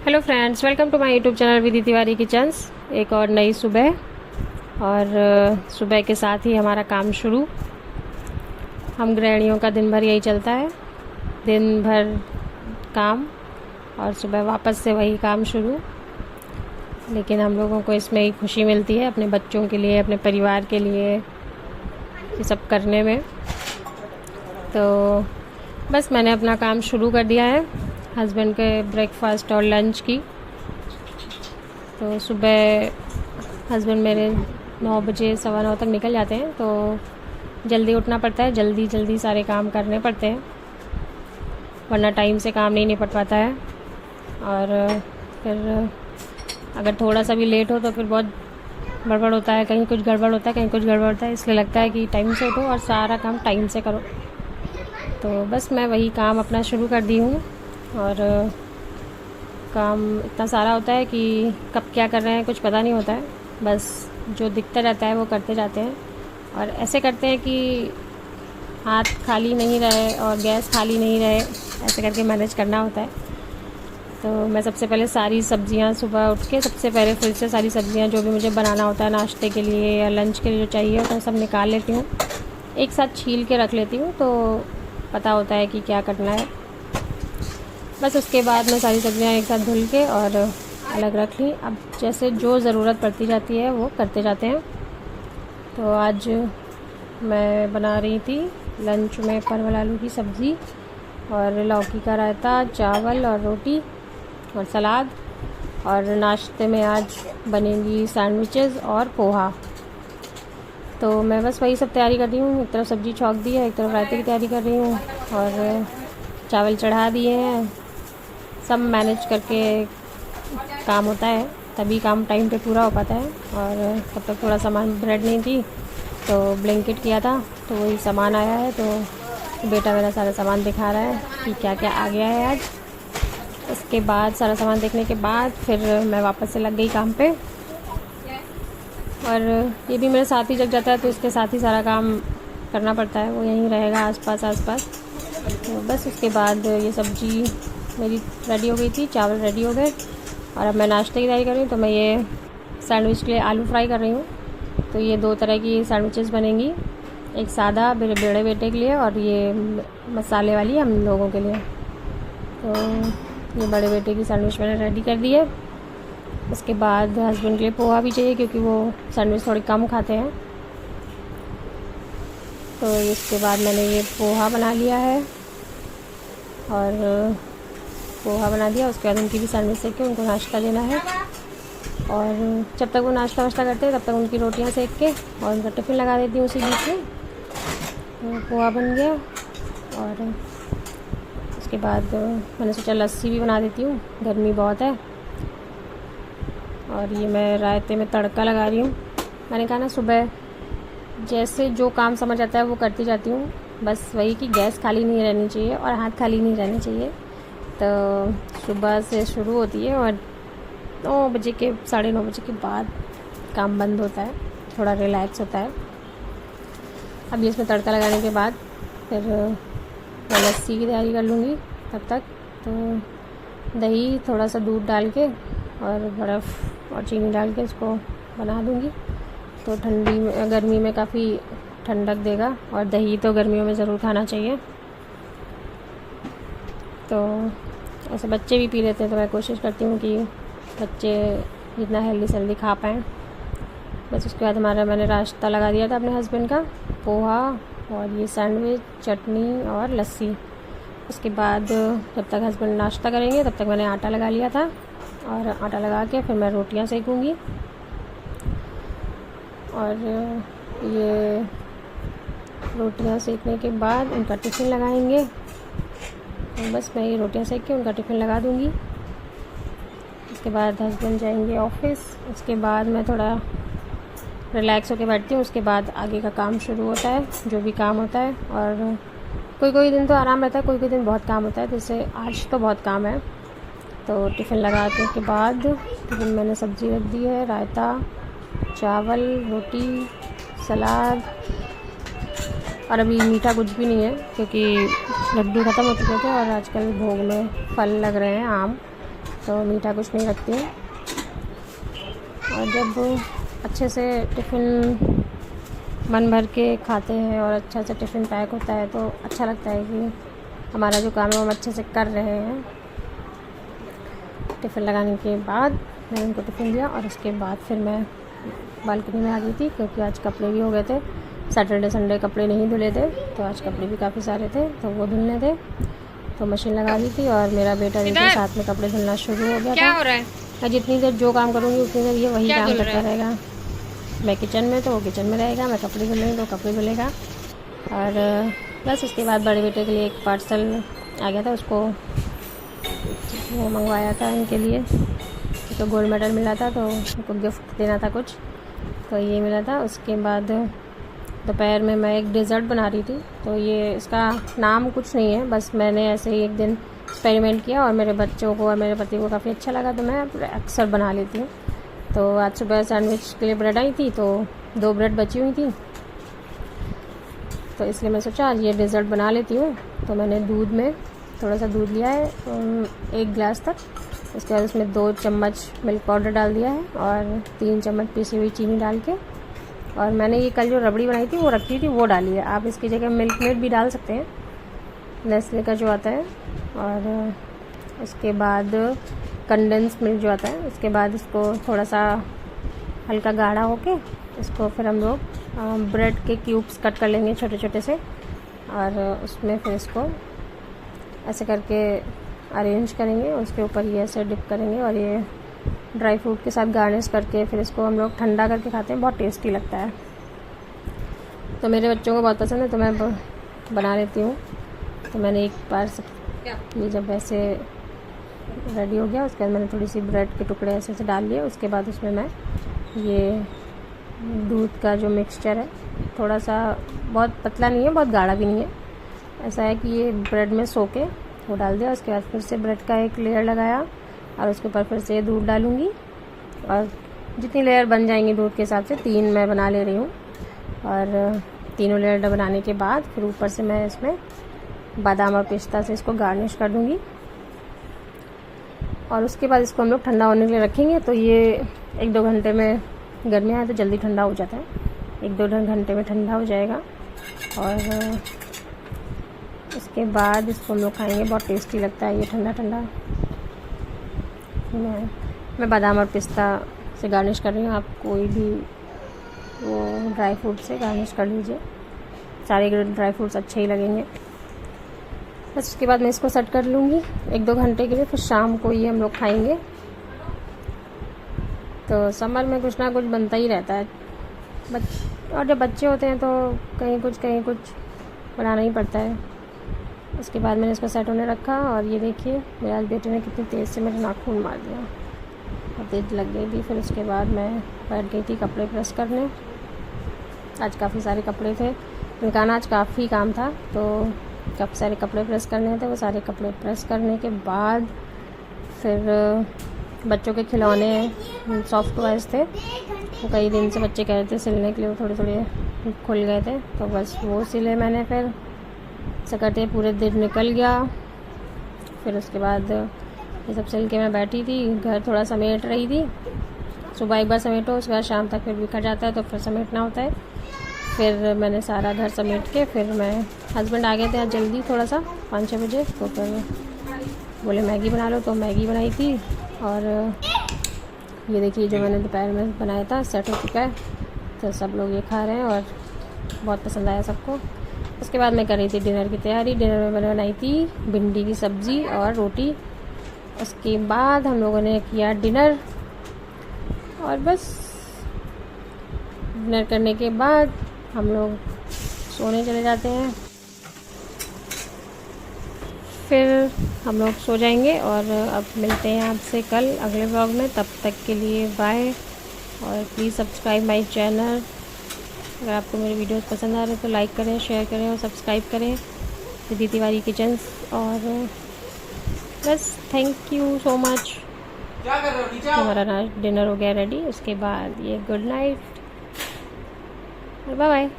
Hello friends, welcome to my YouTube channel Vidhi Tiwari kitchens. एक और नई सुबह और सुबह के साथ ही हमारा काम शुरू। हम गृहिणियों का दिन भर यही चलता है, दिन भर काम और सुबह वापस से वही काम शुरू। लेकिन हम लोगों को इसमें ही खुशी मिलती है, अपने बच्चों के लिए, अपने परिवार के लिए ये सब करने में। तो बस मैंने अपना काम शुरू कर दिया है, हस्बैंड के ब्रेकफास्ट और लंच की। तो सुबह हस्बैंड मेरे 9 बजे 9:15 तक निकल जाते हैं, तो जल्दी उठना पड़ता है, जल्दी जल्दी सारे काम करने पड़ते हैं, वरना टाइम से काम नहीं निपट पाता है। और फिर अगर थोड़ा सा भी लेट हो तो फिर बहुत गड़बड़ होता है, कहीं कुछ गड़बड़ होता है, कहीं कुछ गड़बड़ होता है। इसलिए लगता है कि टाइम से उठो और सारा काम टाइम से करो। तो बस मैं वही काम अपना शुरू कर दी हूँ। और काम इतना सारा होता है कि कब क्या कर रहे हैं कुछ पता नहीं होता है, बस जो दिखता रहता है वो करते जाते हैं। और ऐसे करते हैं कि हाथ खाली नहीं रहे और गैस खाली नहीं रहे, ऐसे करके मैनेज करना होता है। तो मैं सबसे पहले सारी सब्जियां सुबह उठ के सबसे पहले फ्रिज से सारी सब्जियां जो भी मुझे बनाना होता है नाश्ते के लिए या लंच के लिए जो चाहिए होता है सब निकाल लेती हूँ, एक साथ छील के रख लेती हूँ, तो पता होता है कि क्या करना है। बस उसके बाद मैं सारी सब्जियां एक साथ धुल के और अलग रख ली। अब जैसे जो ज़रूरत पड़ती जाती है वो करते जाते हैं। तो आज मैं बना रही थी लंच में परवल आलू की सब्ज़ी और लौकी का रायता, चावल और रोटी और सलाद। और नाश्ते में आज बनेंगी सैंडविचेस और पोहा। तो मैं बस वही सब तैयारी कर रही हूँ, एक तरफ सब्ज़ी छौंक दी है, एक तरफ रायते की तैयारी कर रही हूँ और चावल चढ़ा दिए हैं। सब मैनेज करके काम होता है, तभी काम टाइम पे पूरा हो पाता है। और तब तक थोड़ा सामान, ब्रेड नहीं थी तो ब्लैंकेट किया था, तो वही सामान आया है। तो बेटा मेरा सारा सामान दिखा रहा है कि क्या क्या आ गया है आज। उसके बाद सारा सामान देखने के बाद फिर मैं वापस से लग गई काम पे। और ये भी मेरे साथ ही जग जाता है, तो इसके साथ ही सारा काम करना पड़ता है, वो यहीं रहेगा आसपास। तो बस उसके बाद ये सब्ज़ी मेरी रेडी हो गई थी, चावल रेडी हो गए और अब मैं नाश्ते की तैयारी कर रही हूँ। तो मैं ये सैंडविच के लिए आलू फ्राई कर रही हूँ। तो ये 2 तरह की सैंडविचेस बनेंगी, एक सादा मेरे बड़े बेटे के लिए और ये मसाले वाली हम लोगों के लिए। तो ये बड़े बेटे की सैंडविच मैंने रेडी कर दी है। उसके बाद हस्बैंड के लिए पोहा भी चाहिए, क्योंकि वो सैंडविच थोड़ी कम खाते हैं। तो इसके बाद मैंने ये पोहा बना लिया है और पोहा बना दिया। उसके बाद उनकी भी सैंडविच सेक के उनको नाश्ता देना है। और जब तक वो नाश्ता वाश्ता करते हैं तब तक उनकी रोटियां सेक के और उनका टिफ़िन लगा देती हूँ उसी बीच में। तो पोहा बन गया और उसके बाद मैंने सोचा लस्सी भी बना देती हूँ, गर्मी बहुत है। और ये मैं रायते में तड़का लगा रही हूँ। मैंने कहा ना, सुबह जैसे जो काम समझ आता है वो करती जाती हूँ, बस वही कि गैस खाली नहीं रहनी चाहिए और हाथ खाली नहीं रहने चाहिए। तो सुबह से शुरू होती है और 9 बजे के 9:30 बजे के बाद काम बंद होता है, थोड़ा रिलैक्स होता है। अब इसमें तड़का लगाने के बाद फिर मैं लस्सी की तैयारी कर लूँगी तब तक। तो दही, थोड़ा सा दूध डाल के और बर्फ़ और चीनी डाल के इसको बना दूँगी। तो गर्मी में काफ़ी ठंडक देगा और दही तो गर्मियों में ज़रूर खाना चाहिए। तो ऐसे बच्चे भी पी लेते हैं, तो मैं कोशिश करती हूँ कि बच्चे जितना हेल्दी से हेल्दी खा पाएँ। बस उसके बाद मैंने नाश्ता लगा दिया था अपने हस्बैंड का, पोहा और ये सैंडविच, चटनी और लस्सी। उसके बाद जब तक हस्बैंड नाश्ता करेंगे तब तक मैंने आटा लगा लिया था और आटा लगा के फिर मैं रोटियां सेकूँगी। और ये रोटियां सेकने के बाद उनका टिफ़िन लगाएंगे। तो बस मैं ये रोटियां सेक के उनका टिफ़िन लगा दूँगी। उसके बाद हस्बैंड जाएंगे ऑफिस। उसके बाद मैं थोड़ा रिलैक्स होकर बैठती हूँ। उसके बाद आगे का काम शुरू होता है, जो भी काम होता है। और कोई दिन तो आराम रहता है, कोई दिन बहुत काम होता है। जैसे आज तो बहुत काम है। तो टिफ़िन लगाने के बाद टिफ़िन मैंने सब्ज़ी रख दी है, रायता, चावल, रोटी, सलाद। और अभी मीठा कुछ भी नहीं है, क्योंकि लड्डू ख़त्म हो चुके थे और आजकल भोग में फल लग रहे हैं, आम। तो मीठा कुछ नहीं रखती हूँ। और जब अच्छे से टिफ़िन मन भर के खाते हैं और अच्छा से टिफ़िन पैक होता है तो अच्छा लगता है कि हमारा जो काम है वो हम अच्छे से कर रहे हैं। टिफ़िन लगाने के बाद मैंने उनको टिफ़िन दिया और उसके बाद फिर मैं बालकनी में आ गई थी, क्योंकि आज कपड़े भी हो गए थे। सैटरडे संडे कपड़े नहीं धुले थे, तो आज कपड़े भी काफ़ी सारे थे तो वो धुलने थे, तो मशीन लगा दी थी। और मेरा बेटा देखिए साथ में कपड़े धुलना शुरू हो गया। क्या हो रहा है? मैं जितनी देर जो काम करूँगी उतनी देर ये वही काम करता रहेगा। मैं किचन में तो वो किचन में रहेगा, मैं कपड़े धुलूँगी तो कपड़े धुलेगा। और बस उसके बाद बड़े बेटे के लिए एक पार्सल आ गया था, उसको वो मंगवाया था इनके लिए, तो गोल्ड मेडल मिला था तो उनको गिफ्ट देना था कुछ, तो ये मिला था। उसके बाद दोपहर में मैं एक डेज़र्ट बना रही थी, तो ये इसका नाम कुछ नहीं है, बस मैंने ऐसे ही एक दिन एक्सपेरिमेंट किया और मेरे बच्चों को और मेरे पति को काफ़ी अच्छा लगा, तो मैं अक्सर बना लेती हूँ। तो आज सुबह सैंडविच के लिए ब्रेड आई थी, तो 2 ब्रेड बची हुई थी, तो इसलिए मैं सोचा आज ये डेज़र्ट बना लेती हूँ। तो मैंने दूध में थोड़ा सा दूध लिया है 1 गिलास तक, उसके बाद उसमें 2 चम्मच मिल्क पाउडर डाल दिया है और 3 चम्मच पिसी हुई चीनी डाल के, और मैंने ये कल जो रबड़ी बनाई थी वो रखी थी वो डाली है। आप इसकी जगह मिल्क मेड भी डाल सकते हैं, नेस्ले का जो आता है। और उसके बाद कंडेंस मिल्क जो आता है, उसके बाद इसको थोड़ा सा हल्का गाढ़ा होके इसको फिर हम लोग ब्रेड के क्यूब्स कट कर लेंगे छोटे छोटे से, और उसमें फिर इसको ऐसे करके अरेंज करेंगे, उसके ऊपर ये ऐसे डिप करेंगे और ये ड्राई फ्रूट के साथ गार्निश करके फिर इसको हम लोग ठंडा करके खाते हैं, बहुत टेस्टी लगता है। तो मेरे बच्चों को बहुत पसंद है तो मैं बना लेती हूँ। तो मैंने एक बार ये जब ऐसे रेडी हो गया, उसके बाद मैंने थोड़ी सी ब्रेड के टुकड़े ऐसे ऐसे डाल लिए। उसके बाद उसमें मैं ये दूध का जो मिक्सचर है, थोड़ा सा बहुत पतला नहीं है बहुत गाढ़ा भी नहीं है, ऐसा है कि ये ब्रेड में सोके वो डाल दिया। उसके बाद फिर से ब्रेड का एक लेयर लगाया और उसके ऊपर फिर से दूध डालूँगी, और जितनी लेयर बन जाएंगी दूध के हिसाब से 3 मैं बना ले रही हूँ। और तीनों लेयर बनाने के बाद फिर ऊपर से मैं इसमें बादाम और पिस्ता से इसको गार्निश कर दूँगी। और उसके बाद इसको हम लोग ठंडा होने के लिए रखेंगे। तो ये 1-2 घंटे में, गर्मियाँ हैं तो जल्दी ठंडा हो जाता है, 1-2 घंटे में ठंडा हो जाएगा। और उसके बाद इसको हम लोग खाएंगे, बहुत टेस्टी लगता है ये ठंडा ठंडा। मैं बादाम और पिस्ता से गार्निश कर रही हूँ, आप कोई भी वो ड्राई फ्रूट से गार्निश कर लीजिए, सारे ड्राई फ्रूट्स अच्छे ही लगेंगे। बस उसके बाद मैं इसको सेट कर लूँगी 1-2 घंटे के लिए, फिर शाम को ये हम लोग खाएंगे। तो समर में कुछ ना कुछ बनता ही रहता है, और जब बच्चे होते हैं तो कहीं कुछ बनाना ही पड़ता है। उसके बाद मैंने इसको सेट होने रखा, और ये देखिए मेरे आज बेटे ने कितनी तेज़ से मेरे नाखून मार दिया और तेज़ लग गई थी। फिर उसके बाद मैं बैठ गई थी कपड़े प्रेस करने। आज काफ़ी सारे कपड़े थे, उनका आज काफ़ी काम था, तो काफ़ी सारे कपड़े प्रेस करने थे। वो सारे कपड़े प्रेस करने के बाद फिर बच्चों के खिलौने सॉफ्ट टॉयज़ थे, वो कई दिन से बच्चे कह रहे थे सिलने के लिए, वो थोड़े थोड़े खुल गए थे, तो बस वो सिले मैंने। फिर ऐसा करते पूरे दिन निकल गया। फिर उसके बाद ये सब सिल के मैं बैठी थी, घर थोड़ा समेट रही थी। सुबह एक बार समेटो, उसके बाद शाम तक फिर बिखर जाता है तो फिर समेटना होता है। फिर मैंने सारा घर समेट के फिर मैं, हस्बैंड आ गए थे आज जल्दी थोड़ा सा 5-6 बजे, तो फिर बोले मैगी बना लो, तो मैगी बनाई थी। और ये देखिए जो मैंने दोपहर में बनाया था सेट हो चुका है, तो सब लोग ये खा रहे हैं और बहुत पसंद आया सबको। उसके बाद मैं कर रही थी डिनर की तैयारी। डिनर में मैंने बनाई थी भिंडी की सब्ज़ी और रोटी। उसके बाद हम लोगों ने किया डिनर, और बस डिनर करने के बाद हम लोग सोने चले जाते हैं। फिर हम लोग सो जाएंगे, और अब मिलते हैं आपसे कल अगले व्लॉग में। तब तक के लिए बाय, और प्लीज़ सब्सक्राइब माय चैनल। अगर आपको मेरे वीडियोस पसंद आ रहे तो लाइक करें, शेयर करें और सब्सक्राइब करें रिद्धि तिवारी किचन्स। और बस थैंक यू सो मच। हमारा डिनर हो गया रेडी। उसके बाद ये गुड नाइट, बाय बाय।